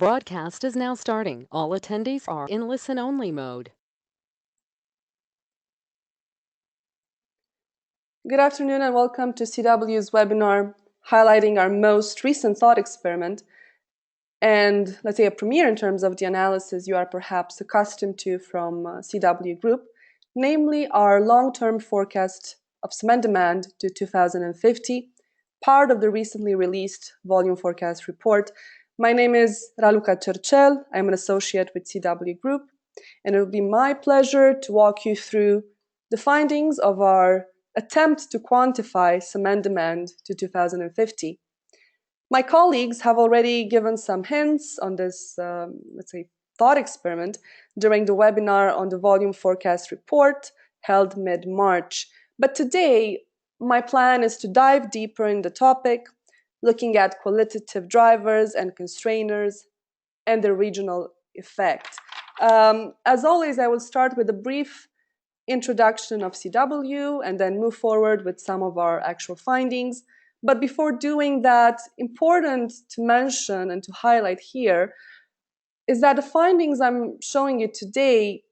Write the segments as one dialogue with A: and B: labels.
A: Broadcast is now starting. All attendees are in listen-only mode.
B: Good afternoon and welcome to CW's webinar highlighting our most recent thought experiment and, let's say, a premiere in terms of the analysis you are perhaps accustomed to from CW Group, namely our long-term forecast of cement demand to 2050, part of the recently released volume forecast report. My name is Raluca Cercel. I'm an associate with CW Group, and it will be my pleasure to walk you through the findings of our attempt to quantify cement demand to 2050. My colleagues have already given some hints on this, let's say, thought experiment during the webinar on the volume forecast report held mid-March. But today, my plan is to dive deeper in the topic, looking at qualitative drivers and constrainers and the regional effect. As always, I will start with a brief introduction of CW and then move forward with some of our actual findings. But before doing that, important to mention and to highlight here is that the findings I'm showing you today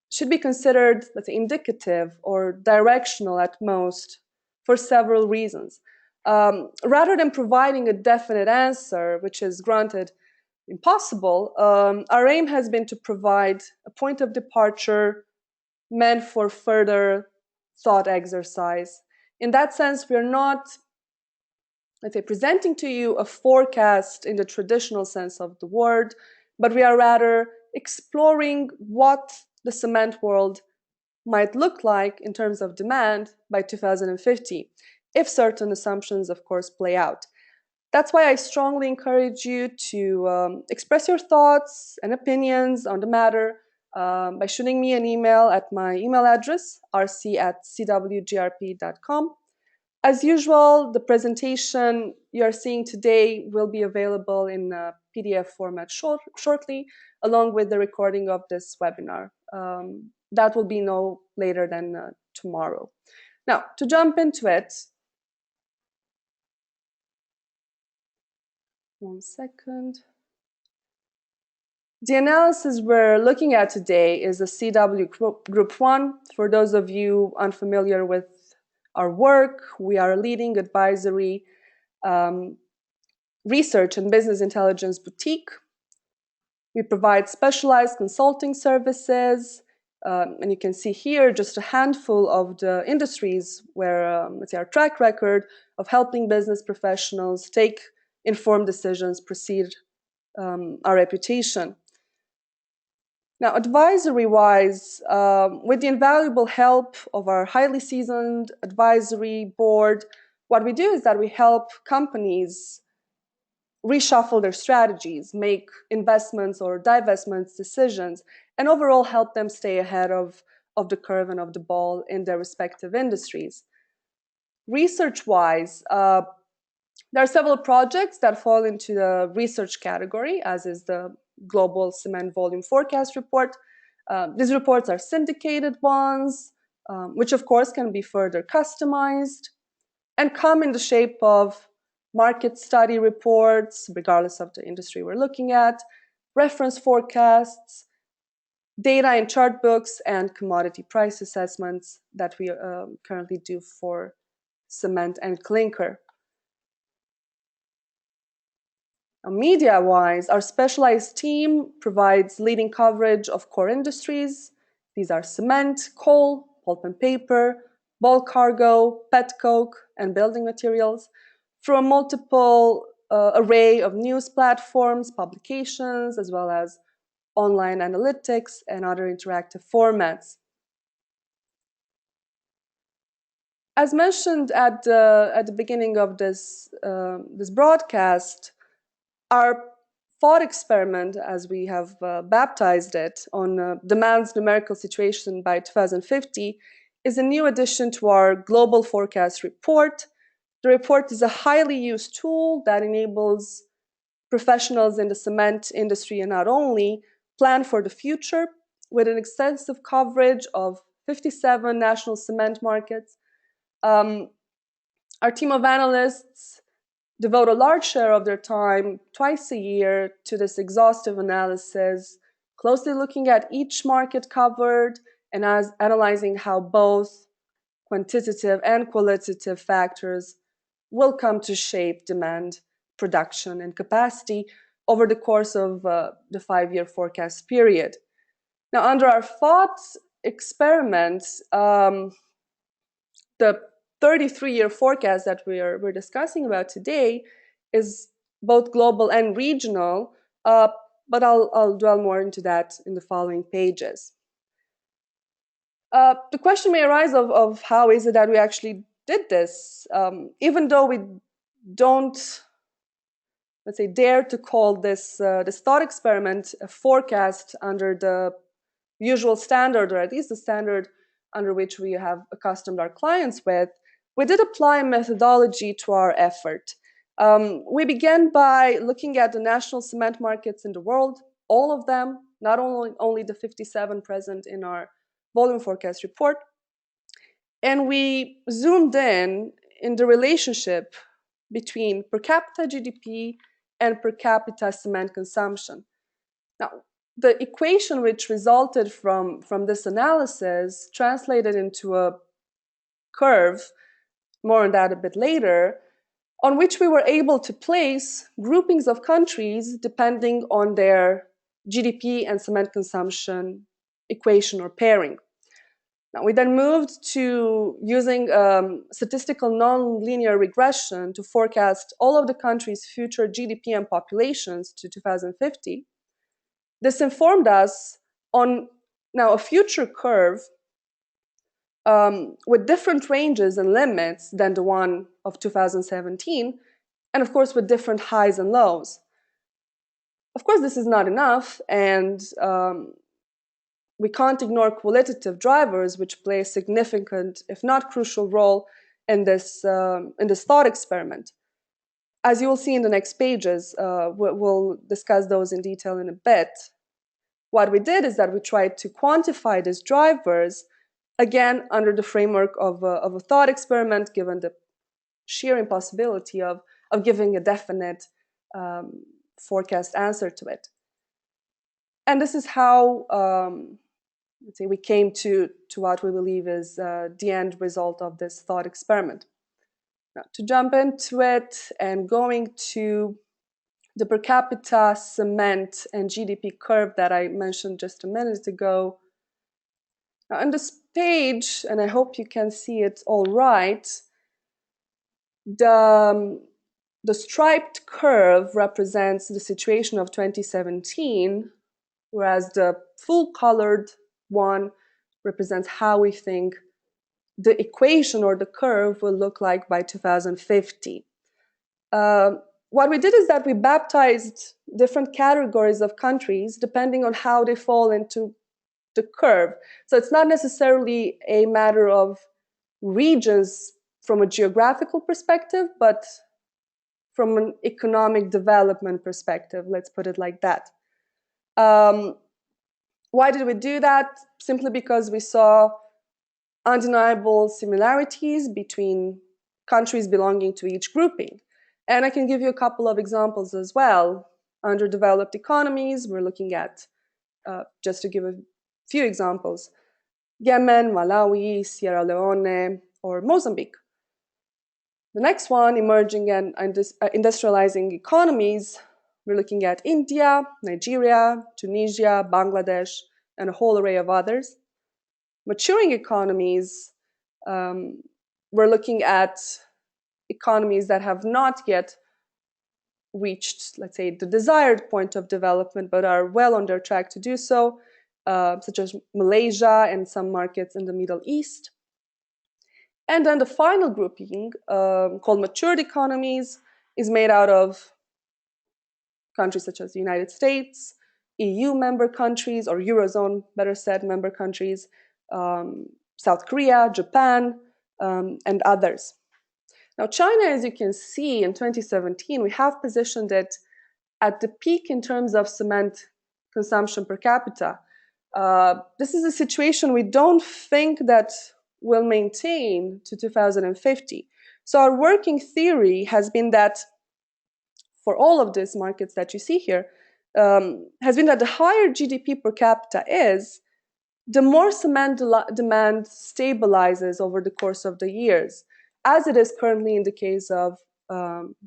B: should be considered, let's say, indicative or directional at most for several reasons. Rather than providing a definite answer, which is granted impossible, our aim has been to provide a point of departure meant for further thought exercise. In that sense, we are not, let's say, presenting to you a forecast in the traditional sense of the word, but we are rather exploring what the cement world might look like in terms of demand by 2050, if certain assumptions, of course, play out. That's why I strongly encourage you to express your thoughts and opinions on the matter by shooting me an email at my email address, rc@cwgrp.com. As usual, the presentation you are seeing today will be available in PDF format shortly, along with the recording of this webinar. That will be no later than tomorrow. Now, to jump into it, one second. The analysis we're looking at today is a CW Group 1. For those of you unfamiliar with our work, we are a leading advisory, research and business intelligence boutique. We provide specialized consulting services, and you can see here just a handful of the industries where, let's say, our track record of helping business professionals take informed decisions precede our reputation. Now, advisory-wise, with the invaluable help of our highly seasoned advisory board, what we do is that we help companies reshuffle their strategies, make investments or divestments decisions, and overall help them stay ahead of the curve and of the ball in their respective industries. Research-wise, there are several projects that fall into the research category, as is the Global Cement Volume Forecast Report. These reports are syndicated ones, which of course can be further customized and come in the shape of market study reports, regardless of the industry we're looking at, reference forecasts, data and chart books, and commodity price assessments that we currently do for cement and clinker. Media-wise, our specialized team provides leading coverage of core industries. These are cement, coal, pulp and paper, bulk cargo, petcoke, and building materials through a multiple array of news platforms, publications, as well as online analytics and other interactive formats. As mentioned at the beginning of this broadcast, our thought experiment, as we have baptized it, on demand's numerical situation by 2050 is a new addition to our global forecast report. The report is a highly used tool that enables professionals in the cement industry and not only plan for the future with an extensive coverage of 57 national cement markets. Our team of analysts devote a large share of their time twice a year to this exhaustive analysis, closely looking at each market covered and as analyzing how both quantitative and qualitative factors will come to shape demand, production, and capacity over the course of the 5-year forecast period. Now, under our thought experiment, the 33-year forecast that we're discussing about today is both global and regional, but I'll dwell more into that in the following pages. The question may arise of how is it that we actually did this, even though we don't, let's say, dare to call this thought experiment a forecast under the usual standard, or at least the standard under which we have accustomed our clients with. We did apply a methodology to our effort. We began by looking at the national cement markets in the world, all of them, not only the 57 present in our volume forecast report. And we zoomed in the relationship between per capita GDP and per capita cement consumption. Now, the equation which resulted from this analysis translated into a curve, more on that a bit later, on which we were able to place groupings of countries depending on their GDP and cement consumption equation or pairing. Now, we then moved to using statistical nonlinear regression to forecast all of the countries' future GDP and populations to 2050. This informed us on now a future curve with different ranges and limits than the one of 2017, and of course with different highs and lows. Of course, this is not enough, and we can't ignore qualitative drivers, which play a significant, if not crucial, role in this thought experiment. As you will see in the next pages, we'll discuss those in detail in a bit. What we did is that we tried to quantify these drivers, again, under the framework of a thought experiment, given the sheer impossibility of giving a definite forecast answer to it. And this is how, let's say, we came to what we believe is the end result of this thought experiment. Now, to jump into it and going to the per capita cement and GDP curve that I mentioned just a minute ago. Now, on this page, and I hope you can see it all right, the striped curve represents the situation of 2017, whereas the full colored one represents how we think the equation or the curve will look like by 2050. What we did is that we baptized different categories of countries depending on how they fall into the curve. So it's not necessarily a matter of regions from a geographical perspective, but from an economic development perspective, let's put it like that. Why did we do that? Simply because we saw undeniable similarities between countries belonging to each grouping. And I can give you a couple of examples as well. Underdeveloped economies, we're looking at, just to give a few examples, Yemen, Malawi, Sierra Leone, or Mozambique. The next one, emerging and industrializing economies, we're looking at India, Nigeria, Tunisia, Bangladesh, and a whole array of others. Maturing economies, we're looking at economies that have not yet reached, let's say, the desired point of development, but are well on their track to do so, such as Malaysia and some markets in the Middle East. And then the final grouping, called matured economies, is made out of countries such as the United States, EU member countries, or Eurozone, better said, member countries, South Korea, Japan, and others. Now, China, as you can see, in 2017, we have positioned it at the peak in terms of cement consumption per capita. This is a situation we don't think that will maintain to 2050. So our working theory has been that for all of these markets that you see here has been that the higher GDP per capita is, the more cement demand stabilizes over the course of the years, as it is currently in the case of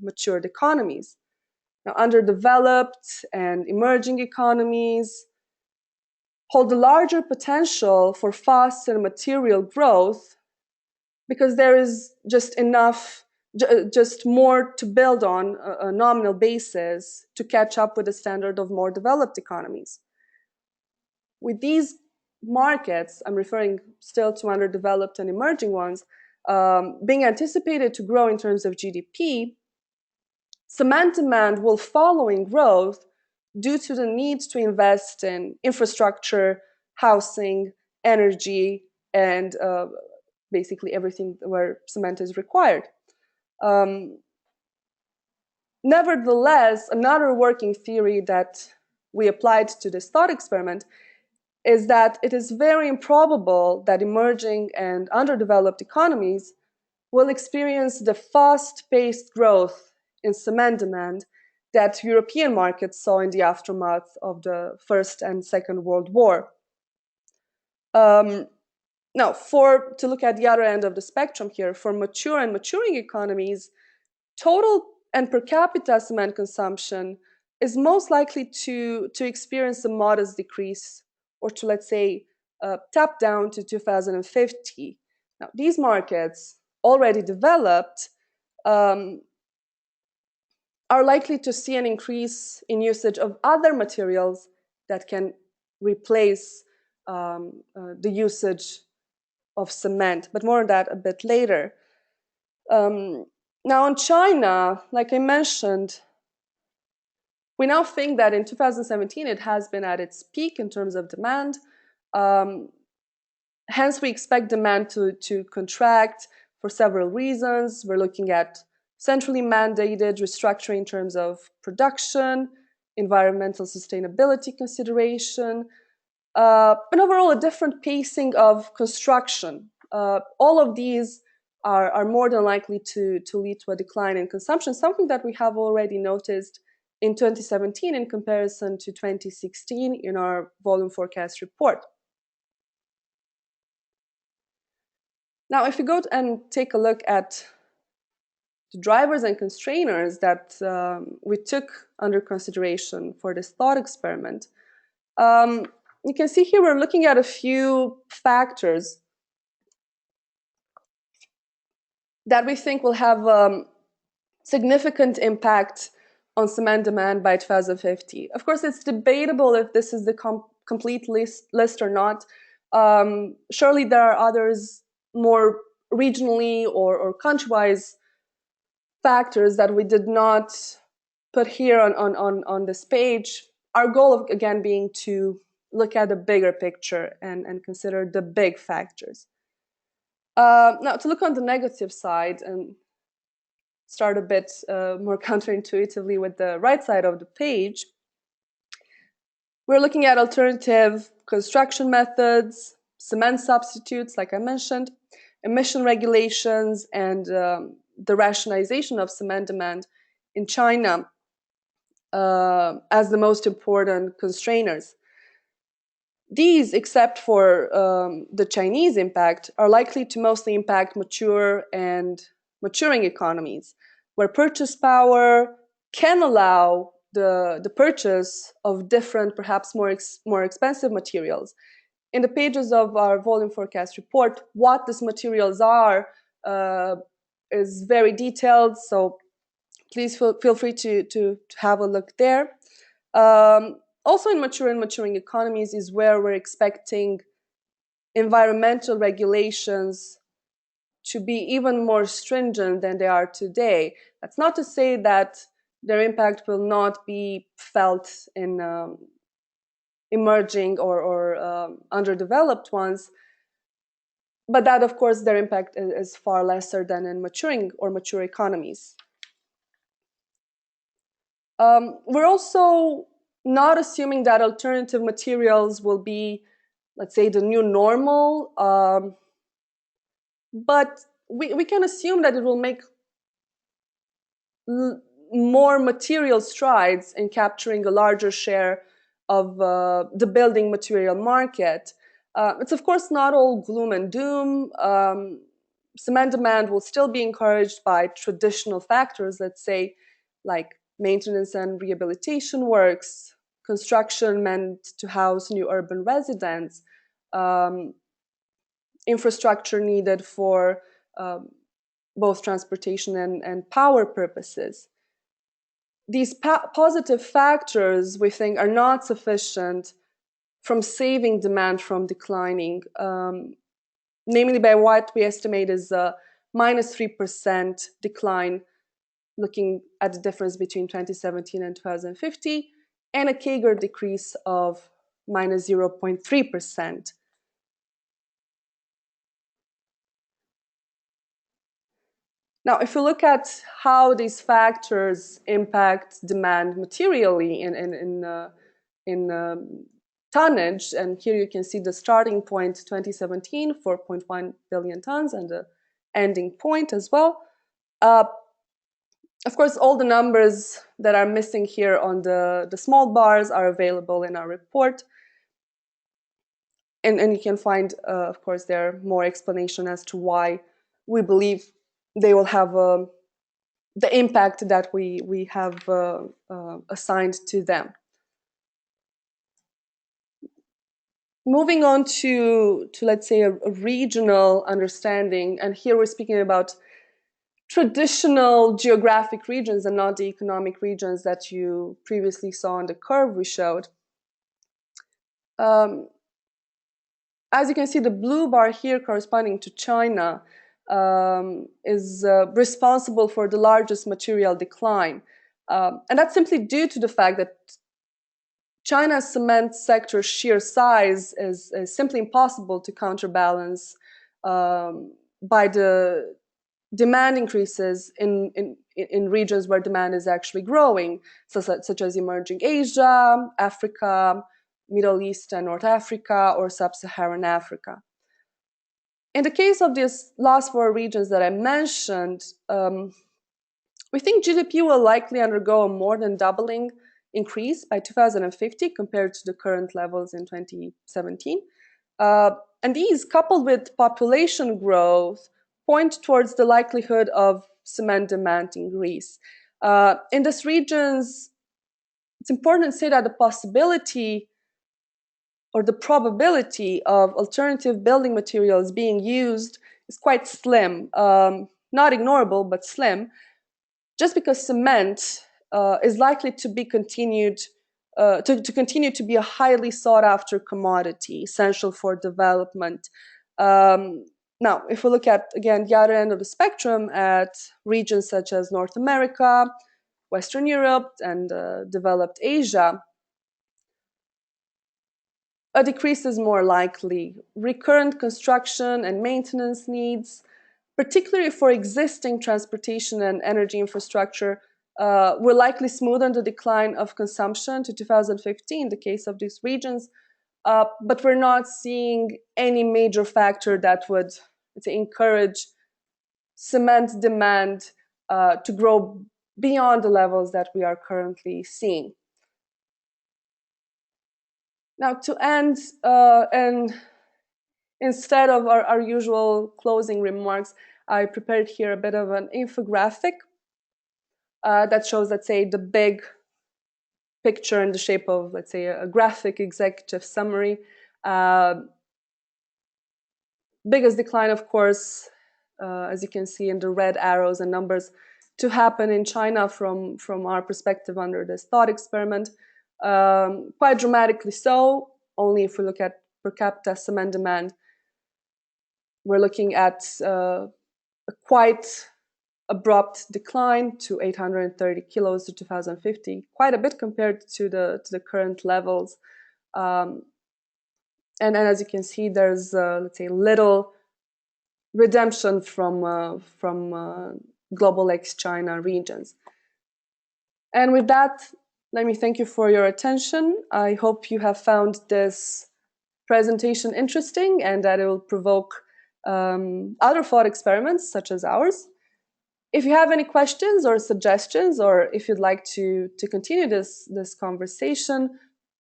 B: matured economies. Now, underdeveloped and emerging economies hold a larger potential for fast and material growth because there is just enough, just more to build on a nominal basis to catch up with the standard of more developed economies. With these markets, I'm referring still to underdeveloped and emerging ones, being anticipated to grow in terms of GDP, cement demand will follow in growth due to the need to invest in infrastructure, housing, energy, and basically everything where cement is required. Nevertheless, another working theory that we applied to this thought experiment is that it is very improbable that emerging and underdeveloped economies will experience the fast-paced growth in cement demand that European markets saw in the aftermath of the First and Second World War. Now, to look at the other end of the spectrum here, for mature and maturing economies, total and per capita cement consumption is most likely to experience a modest decrease, or to, let's say, tap down to 2050. Now, these markets, already developed, are likely to see an increase in usage of other materials that can replace the usage of cement, but more on that a bit later. Now, in China, like I mentioned, we now think that in 2017 it has been at its peak in terms of demand. Hence, we expect demand to contract for several reasons. We're looking at centrally mandated restructuring in terms of production, environmental sustainability consideration, and overall a different pacing of construction. All of these are more than likely to lead to a decline in consumption, something that we have already noticed in 2017 in comparison to 2016 in our volume forecast report. Now, if we go and take a look at the drivers and constrainers that we took under consideration for this thought experiment, you can see here we're looking at a few factors that we think will have significant impact on cement demand by 2050. Of course, it's debatable if this is the complete list or not. Surely there are others more regionally or country-wise factors that we did not put here on this page. Our goal, again, being to look at the bigger picture and consider the big factors. Now, to look on the negative side and start a bit more counterintuitively with the right side of the page, we're looking at alternative construction methods, cement substitutes, like I mentioned, emission regulations, and the rationalization of cement demand in China as the most important constrainers. These, except for the Chinese impact, are likely to mostly impact mature and maturing economies, where purchase power can allow the purchase of different, perhaps more expensive materials. In the pages of our volume forecast report, what these materials are is very detailed, so please feel free to have a look there. Also in mature and maturing economies is where we're expecting environmental regulations to be even more stringent than they are today. That's not to say that their impact will not be felt in emerging or underdeveloped ones, but that, of course, their impact is far lesser than in maturing or mature economies. We're also not assuming that alternative materials will be, let's say, the new normal, but we can assume that it will make more material strides in capturing a larger share of the building material market. It's of course not all gloom and doom. Cement demand will still be encouraged by traditional factors, let's say, like maintenance and rehabilitation works, construction meant to house new urban residents, um, infrastructure needed for both transportation and power purposes. These positive factors, we think, are not sufficient from saving demand from declining, namely by what we estimate is a minus 3% decline, looking at the difference between 2017 and 2050, and a CAGR decrease of minus 0.3%. Now, if you look at how these factors impact demand materially in tonnage, and here you can see the starting point 2017, 4.1 billion tons, and the ending point as well. Of course, all the numbers that are missing here on the small bars are available in our report. And you can find, of course, there more explanation as to why we believe they will have the impact that we have assigned to them. Moving on to let's say a regional understanding, and here we're speaking about traditional geographic regions and not the economic regions that you previously saw on the curve we showed. As you can see, the blue bar here corresponding to China is responsible for the largest material decline. And that's simply due to the fact that China's cement sector sheer size is simply impossible to counterbalance by the demand increases in regions where demand is actually growing, such as emerging Asia, Africa, Middle East and North Africa, or Sub-Saharan Africa. In the case of these last four regions that I mentioned, we think GDP will likely undergo a more than doubling increase by 2050 compared to the current levels in 2017. And these, coupled with population growth, point towards the likelihood of cement demand increase. In these regions, it's important to say that the possibility or the probability of alternative building materials being used is quite slim, not ignorable, but slim, just because cement is likely to be continued to continue to be a highly sought after commodity, essential for development. Now, if we look at, again, the other end of the spectrum at regions such as North America, Western Europe, and developed Asia, a decrease is more likely. Recurrent construction and maintenance needs, particularly for existing transportation and energy infrastructure, will likely smoothen the decline of consumption to 2050 in the case of these regions. But we're not seeing any major factor that would, let's say, encourage cement demand to grow beyond the levels that we are currently seeing. Now, to end, and instead of our usual closing remarks, I prepared here a bit of an infographic that shows, let's say, the big picture in the shape of, let's say, a graphic executive summary. Biggest decline, of course, as you can see in the red arrows and numbers, to happen in China from our perspective under this thought experiment. Quite dramatically so. Only if we look at per capita cement demand, we're looking at a quite abrupt decline to 830 kilos to 2050, quite a bit compared to the current levels. And as you can see, there's let's say little redemption from global ex-China regions. And with that, let me thank you for your attention. I hope you have found this presentation interesting and that it will provoke other thought experiments such as ours. If you have any questions or suggestions, or if you'd like to continue this conversation,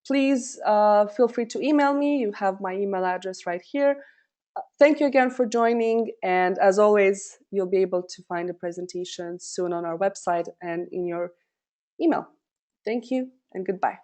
B: please feel free to email me. You have my email address right here. Thank you again for joining, and as always, you'll be able to find the presentation soon on our website and in your email. Thank you and goodbye.